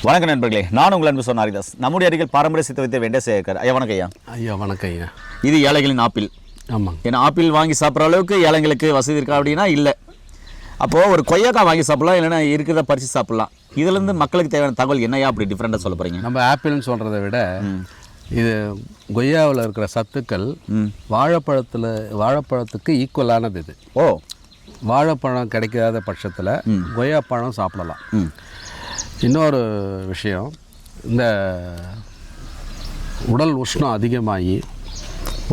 வணக்கம் நண்பர்களே, நான் உங்கள் அன்பு சொன்ன ஹரிதாஸ். நம்முடைய அருகில் பாரம்பரிய சித்த வைத்தியர் வெங்கடேசன் இருக்கார். ஐயா வணக்கம் ஐயா. ஐயா வணக்கம் ஐயா. இது ஏழைகளின் ஆப்பிள். ஆமாம். ஏன்னா ஆப்பிள் வாங்கி சாப்பிட்ற அளவுக்கு ஏழைங்களுக்கு வசதி இருக்கா அப்படின்னா இல்லை. அப்போது ஒரு கொய்யாக்காய் வாங்கி சாப்பிட்லாம், இல்லைன்னா இருக்கிறத பறித்து சாப்பிட்லாம். இதுலேருந்து மக்களுக்கு தேவையான தகவல் என்னையா அப்படி டிஃப்ரெண்ட்டாக சொல்ல போகிறீங்க? நம்ம ஆப்பிள்னு சொல்கிறத விட இது கொய்யாவில் இருக்கிற சத்துக்கள் வாழைப்பழத்துக்கு ஈக்குவலானது. இது வாழைப்பழம் கிடைக்காத பட்சத்தில் கொய்யாப்பழம் சாப்பிடலாம். இன்னொரு விஷயம், இந்த உடல் உஷ்ணம் அதிகமாகி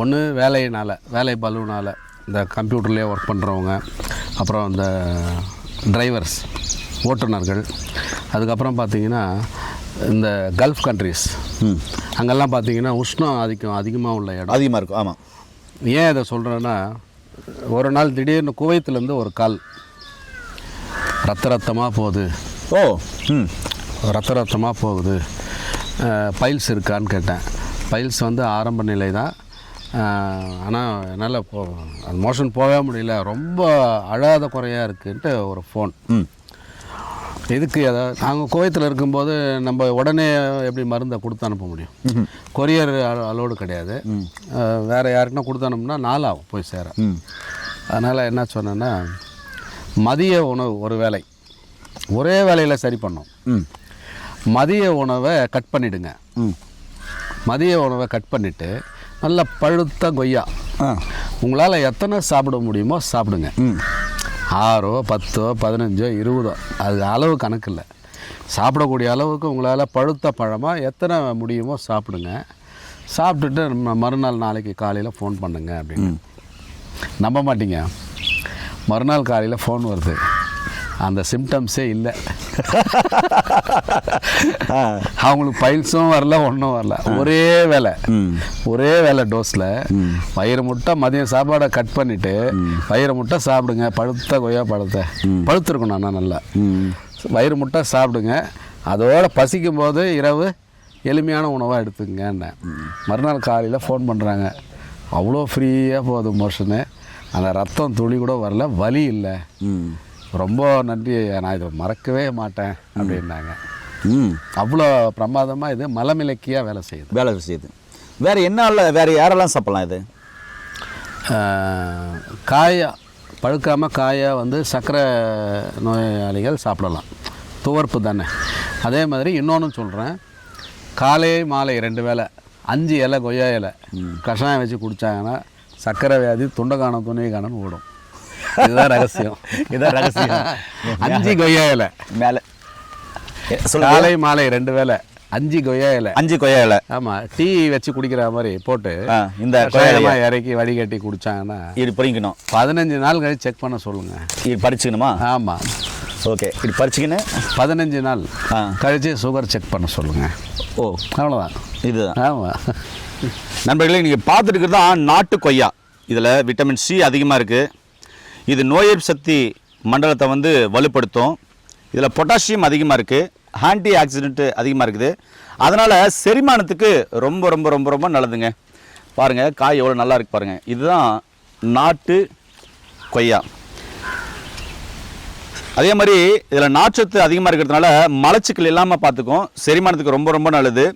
ஒன்று வேலை பலுனால் இந்த கம்ப்யூட்டர்லேயே ஒர்க் பண்ணுறவங்க, அப்புறம் இந்த டிரைவர்ஸ் ஓட்டுநர்கள், அதுக்கப்புறம் பார்த்திங்கன்னா இந்த கல்ஃப் கண்ட்ரிஸ் அங்கெல்லாம் பார்த்திங்கன்னா உஷ்ணம் அதிகமாக உள்ள இடம் அதிகமாக இருக்கும். ஆமாம். ஏன் இதை சொல்கிறேன்னா, ஒரு நாள் திடீர்னு குவைத்துலேருந்து ஒரு கால் ரத்தமாக போகுது. ரத்தமாக போகுது, பைல்ஸ் இருக்கான்னு கேட்டேன். பைல்ஸ் வந்து ஆரம்ப நிலை தான், ஆனால் என்னால் அது மோஷன் போகவே முடியல, ரொம்ப அழாத குறையாக இருக்குன்ட்டு ஒரு ஃபோன். இதுக்கு ஏதாவது நாங்கள் குவைத்தில் இருக்கும்போது நம்ம உடனே எப்படி மருந்தை கொடுத்து அனுப்ப முடியும்? கொரியர் அலோடு கிடையாது. வேறு யாருக்குன்னா கொடுத்து அனுப்புனா 4 ஆகும் போய் சேர. அதனால் என்ன சொன்னேன்னா, மதிய உணவு ஒரு வேளை ஒரே வேலையில் சரி பண்ணோம். மதிய உணவை கட் பண்ணிவிடுங்க. மதிய உணவை கட் பண்ணிவிட்டு நல்ல பழுத்த கொய்யா உங்களால் எத்தனை சாப்பிட முடியுமோ சாப்பிடுங்க. 6, 10, 15, 20 அது அளவு கணக்கு இல்லை. சாப்பிடக்கூடிய அளவுக்கு உங்களால் பழுத்த பழமாக எத்தனை முடியுமோ சாப்பிடுங்க. சாப்பிட்டுட்டு மறுநாள் நாளைக்கு காலையில் ஃபோன் பண்ணுங்க அப்படின்னு. நம்ப மாட்டீங்க, மறுநாள் காலையில் ஃபோன் வருது, அந்த சிம்டம்ஸே இல்லை. அவங்களுக்கு பைல்ஸும் வரல, ஒன்றும் வரல. ஒரே வேலை டோஸில் வயிறு முட்டை மதியம் சாப்பாடை கட் பண்ணிவிட்டு வயிறு முட்டை சாப்பிடுங்க. பழுத்த கொய்யா பழத்தை பழுத்திருக்கணும், ஆனால் நல்லா வயிறு முட்டை சாப்பிடுங்க. அதோடு பசிக்கும் போது இரவு எளிமையான உணவாக எடுத்துங்கன்னு. மறுநாள் காலையில் ஃபோன் பண்ணுறாங்க, அவ்வளோ ஃப்ரீயாக போகுது மோஷனு, அந்த ரத்தம் துளி கூட வரல, வலி இல்லை, ரொம்ப நன்றி, நான் இதை மறக்கவே மாட்டேன் அப்படின்னாங்க. அவ்வளோ பிரமாதமாக இது மலமிளக்கியாக வேலை செய்யுது. வேறு யாரெல்லாம் சாப்பிட்லாம்? இது பழுக்காமல் காயாக வந்து சர்க்கரை நோயாளிகள் சாப்பிடலாம், துவர்ப்பு தானே. அதே மாதிரி இன்னொன்று சொல்கிறேன், காலை மாலை 2 வேளை 5 இலை கொய்யா இலை கஷாயம் வச்சு குடித்தாங்கன்னா சர்க்கரை வியாதி துண்டக்கானம் துணிக்கானு ஓடும். இதுதான் ரகசியம். 5 கொய்யா இலை மேலே காலை மாலை 2 வேளை 5 கொய்யா இலை. ஆமாம், டீ வச்சு குடிக்கிற மாதிரி போட்டு இந்த இறக்கி வடிகட்டி குடித்தாங்கன்னா இது பறிக்கணும். 15 நாள் கழிச்சு செக் பண்ண சொல்லுங்கள். இது பறிச்சுக்கணுமா? ஆமாம். ஓகே, இது பறிச்சுக்கின்னு 15 நாள் கழிச்சு சுகர் செக் பண்ண சொல்லுங்கள். அவ்வளோதான். இதுதான். ஆமாம் நண்பர்களே, நீங்கள் பார்த்துட்டு இருக்கிறது தான் நாட்டு கொய்யா. இதில் விட்டமின் சி அதிகமாக இருக்குது. இது நோய் எதிர்ப்பு சக்தி மண்டலத்தை வந்து வலுப்படுத்தும். இதில் பொட்டாசியம் அதிகமாக இருக்குது, ஆன்டி ஆக்சிடென்ட் அதிகமாக இருக்குது. அதனால் செரிமானத்துக்கு ரொம்ப ரொம்ப ரொம்ப ரொம்ப நல்லதுங்க. பாருங்கள், காய் எவ்வளோ நல்லா இருக்குது பாருங்கள். இதுதான் நாட்டு கொய்யா. அதே மாதிரி இதில் நார்ச்சத்து அதிகமாக இருக்கிறதுனால மலச்சிக்கல் இல்லாமல் பார்த்துக்கும். செரிமானத்துக்கு ரொம்ப ரொம்ப நல்லது.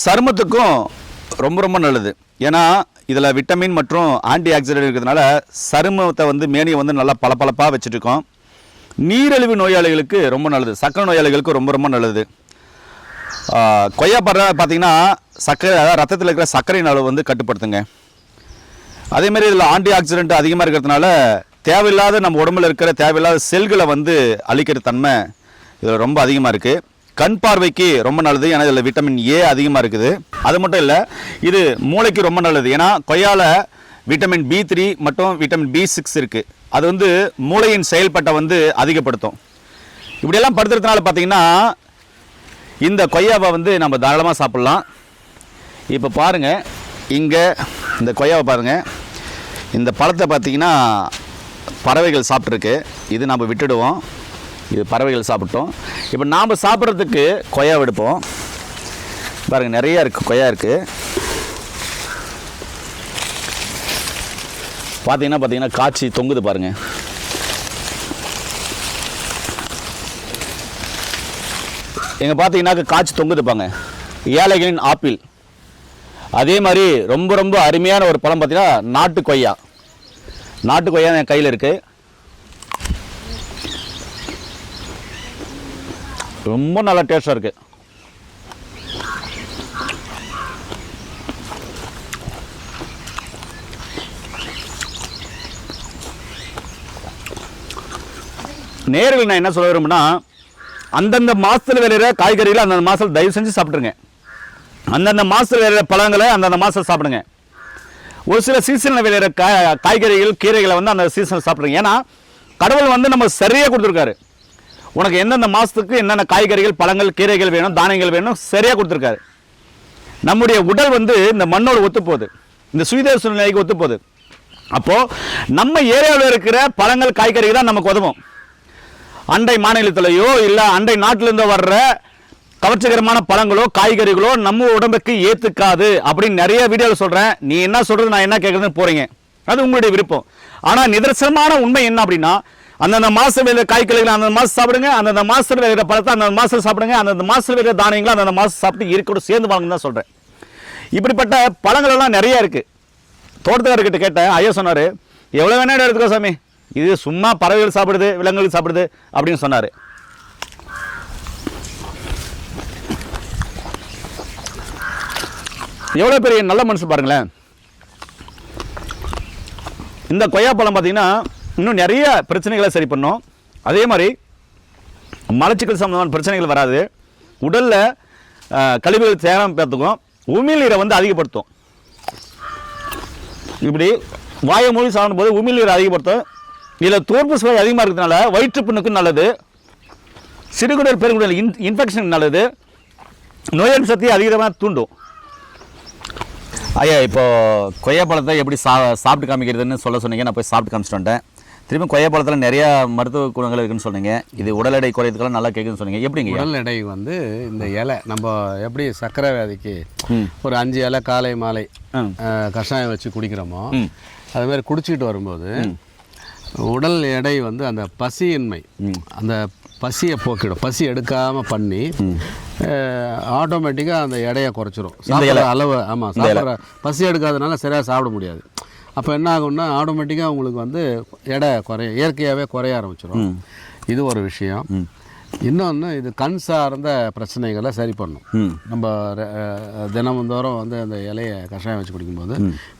சருமத்துக்கும் ரொம்ப ரொம்ப நல்லது. ஏன்னா இதில் விட்டமின் மற்றும் ஆன்டி ஆக்சிடென்ட் இருக்கிறதுனால சருமத்தை வந்து மேனியை வந்து நல்லா பளபளப்பாக வச்சுட்டுருக்கோம். நீரிழிவு நோயாளிகளுக்கு ரொம்ப நல்லது, சர்க்கரை நோயாளிகளுக்கு ரொம்ப ரொம்ப நல்லது. கொய்யா பார்த்தீங்கன்னா சர்க்கரை, அதாவது ரத்தத்தில் இருக்கிற சர்க்கரையின் அளவு வந்து கட்டுப்படுத்துங்க. அதேமாதிரி இதில் ஆன்டி ஆக்சிடென்ட் அதிகமாக இருக்கிறதுனால தேவையில்லாத நம்ம உடம்புல இருக்கிற தேவையில்லாத செல்களை வந்து அழிக்கிற தன்மை இதில் ரொம்ப அதிகமாக இருக்குது. கண் பார்வைக்கு ரொம்ப நல்லது, ஏன்னா இதில் விட்டமின் ஏ அதிகமாக இருக்குது. அது மட்டும் இல்லை, இது மூளைக்கு ரொம்ப நல்லது. ஏன்னா கொய்யாவில் விட்டமின் B3 மற்றும் விட்டமின் B6 இருக்குது. அது வந்து மூளையின் செயல்பாட்டை வந்து அதிகப்படுத்தும். இப்படியெல்லாம் படுத்துறதுனால பார்த்திங்கன்னா இந்த கொய்யாவை வந்து நம்ம தாராளமாக சாப்பிட்லாம். இப்போ பாருங்கள், இங்கே இந்த கொய்யாவை பாருங்கள், இந்த பழத்தை பார்த்திங்கன்னா பறவைகள் சாப்பிட்ருக்கு. இது நம்ம விட்டுடுவோம், இது பறவைகள் சாப்பிட்டோம். இப்போ நாம் சாப்பிட்றதுக்கு கொய்யா எடுப்போம். பாருங்கள், நிறையா இருக்குது, கொய்யா இருக்குது. பார்த்தீங்கன்னா காய்ச்சி தொங்குது பாருங்கள். இங்கே பார்த்தீங்கன்னாக்க காய்ச்சி தொங்குதுப்பாங்க ஏழைகளின் ஆப்பிள். அதே மாதிரி ரொம்ப ரொம்ப அருமையான ஒரு பழம் பார்த்தீங்கன்னா நாட்டு கொய்யா. நாட்டு கொய்யா என் கையில் இருக்குது. ரொம்ப நல்லா டேஸ்டாக இருக்குது. நேரில் நான் என்ன சொல்ல விரும்புனா, அந்தந்த மாதத்தில் விளையிற காய்கறிகளை அந்தந்த மாதத்தில் தயவு செஞ்சு சாப்பிட்ருங்க. அந்தந்த மாதத்தில் விளையிற பழங்களை அந்தந்த மாதத்தில் சாப்பிடுங்க. ஒரு சில சீசனில் விளையிற காய்கறிகள் கீரைகளை வந்து அந்த சீசனில் சாப்பிடுங்க. ஏன்னா கடவுள் வந்து நம்ம சரியாக கொடுத்துருக்காரு. உனக்கு எந்தெந்த மாதத்துக்கு என்னென்ன காய்கறிகள் பழங்கள் கீரைகள் வேணும் தானியங்கள் வேணும் சரியாக கொடுத்துருக்காரு. நம்முடைய உடல் வந்து இந்த மண்ணோடு ஒத்துப்போகுது, இந்த சுயதேவ சூழ்நிலைக்கு ஒத்துப்போகுது. அப்போது நம்ம ஏரியாவில் இருக்கிற பழங்கள் காய்கறிகள் தான் நமக்கு உதவும். அண்டை மாநிலத்திலேயோ இல்லை அண்டை நாட்டிலேருந்தோ வர்ற கவர்ச்சிகரமான பழங்களோ காய்கறிகளோ நம்ம உடம்புக்கு ஏற்றுக்காது அப்படின்னு நிறைய வீடியோவில் சொல்கிறேன். நீ என்ன சொல்கிறது நான் என்ன கேட்குறதுன்னு போகிறீங்க, அது உங்களுடைய விருப்பம். ஆனால் நிதர்சனமான உண்மை என்ன அப்படின்னா, அந்தந்த மாதம் விளையிற காய்கறிகளை அந்தந்த மாதம் சாப்பிடுங்க, அந்தந்த மாதத்தில் விளையிற பழத்தை அந்தந்த மாதத்தில் சாப்பிடுங்க, அந்தந்த மாதத்தில் விளையிற தானியங்களை அந்தந்த மாதம் சாப்பிட்டு இருக்கோட சேர்ந்து வாங்கன்னு தான் சொல்கிறேன். இப்படிப்பட்ட பழங்கள் எல்லாம் நிறைய இருக்குது. தோட்டத்துக்காரர்கிட்ட கேட்டேன், ஐயா சொன்னார், எவ்வளோ வேணா எடுத்துக்கோ சாமி, இது சும்மா பறவைகள் சாப்பிடுது விலங்குகள் சாப்பிடுது அப்படின்னு சொன்னார். எவ்வளோ பெரிய நல்ல மனுஷன் பாருங்களேன். இந்த கொய்யாப்பழம் பார்த்தீங்கன்னா இன்னும் நிறைய பிரச்சனைகளை சரி பண்ணும். அதே மாதிரி மலச்சிக்கல் சம்பந்தமான பிரச்சனைகள் வராது. உடலில் கழிவுகள் சேராமல் பார்த்துக்கும். உமிழ்நீரை வந்து அதிகப்படுத்தும். இப்படி வாயை மூடி சாப்பிடும்போது உமிழ்நீரை அதிகப்படுத்தும். இதில் தோற்பு சுவை அதிகமாக இருக்கிறதுனால வயிற்றுப்புண்ணுக்கு நல்லது, சிறுகுடல் பெருங்குடல் இன்ஃபெக்ஷன் நல்லது, நோய் எதிர்ப்பு சக்தியை அதிகமாக தூண்டும். ஐயா இப்போ கொய்யாப்பழத்தை எப்படி சாப்பிட்டு காமிக்கிறதுன்னு சொல்ல சொன்னீங்க. நான் போய் சாப்பிட்டு காமிச்சிட்டு வந்துட்டேன். திரும்பி கொய்யாப்பழத்தில் நிறையா மருத்துவ குணங்கள் இருக்குன்னு சொன்னீங்க. இது உடல் எடை குறையதுக்கெல்லாம் நல்லா கேட்குதுன்னு சொன்னீங்க. எப்படிங்க உடல் எடை வந்து இந்த இலை நம்ம எப்படி சர்க்கரை வியாதிக்கு ஒரு 5 இலை காலை மாலை கஷாயம் வச்சு குடிக்கிறோமோ அது மாதிரி குடிச்சிக்கிட்டு வரும்போது உடல் எடை வந்து அந்த பசியின்மை அந்த பசியை போக்கிடும். பசி எடுக்காமல் பண்ணி ஆட்டோமேட்டிக்காக அந்த எடையை குறைச்சிரும். சாப்பிட்ற அளவு ஆமாம் சாப்பிட்ற பசி எடுக்காதனால சரியாக சாப்பிட முடியாது. அப்போ என்ன ஆகும்னா ஆட்டோமேட்டிக்காக உங்களுக்கு வந்து எடை இயற்கையாகவே குறைய ஆரம்பிச்சிடும். இது ஒரு விஷயம். இன்னொன்று இது கண் சார்ந்த பிரச்சனைகளை சரி பண்ணும். நம்ம தினமுந்தோறும் வந்து அந்த இலையை கஷாயம் வச்சு குடிக்கும்போது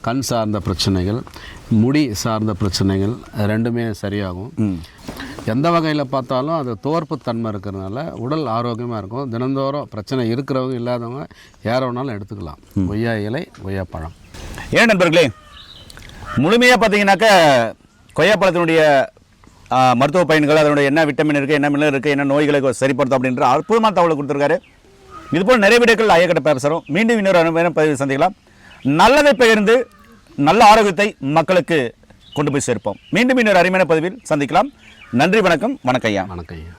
கண் சார்ந்த பிரச்சனைகள் முடி சார்ந்த பிரச்சனைகள் ரெண்டுமே சரியாகும். எந்த வகையில் பார்த்தாலும் அது தோற்பு தன்மை இருக்கிறதுனால உடல் ஆரோக்கியமாக இருக்கும். தினந்தோறும் பிரச்சனை இருக்கிறவங்க இல்லாதவங்க யார வேணாலும் எடுத்துக்கலாம். கொய்யா இலை கொய்யா பழம். ஏன் நண்பர்களே, முழுமையாக பார்த்தீங்கன்னாக்க கொய்யாப்பழத்தினுடைய மருத்துவ பயன்கள், அதனுடைய என்ன விட்டமின் இருக்குது, என்ன மினரல் இருக்குது, என்ன நோய்களை சரிப்படுத்தும் அப்படின்ற அற்புதமான தகவலை கொடுத்துருக்காரு. இதுபோல் நிறைய வீடியோக்கள் ஐயா கிட்ட பேசுகிறோம். மீண்டும் இன்னொரு அனுபவம் பதிவு சந்திக்கலாம். நல்லதை பகிர்ந்து நல்ல ஆரோக்கியத்தை மக்களுக்கு கொண்டு போய் சேர்ப்போம். மீண்டும் இன்னொரு அருமையான பதிவில் சந்திக்கலாம். நன்றி, வணக்கம். வணக்கம் ஐயா. வணக்கம் ஐயா.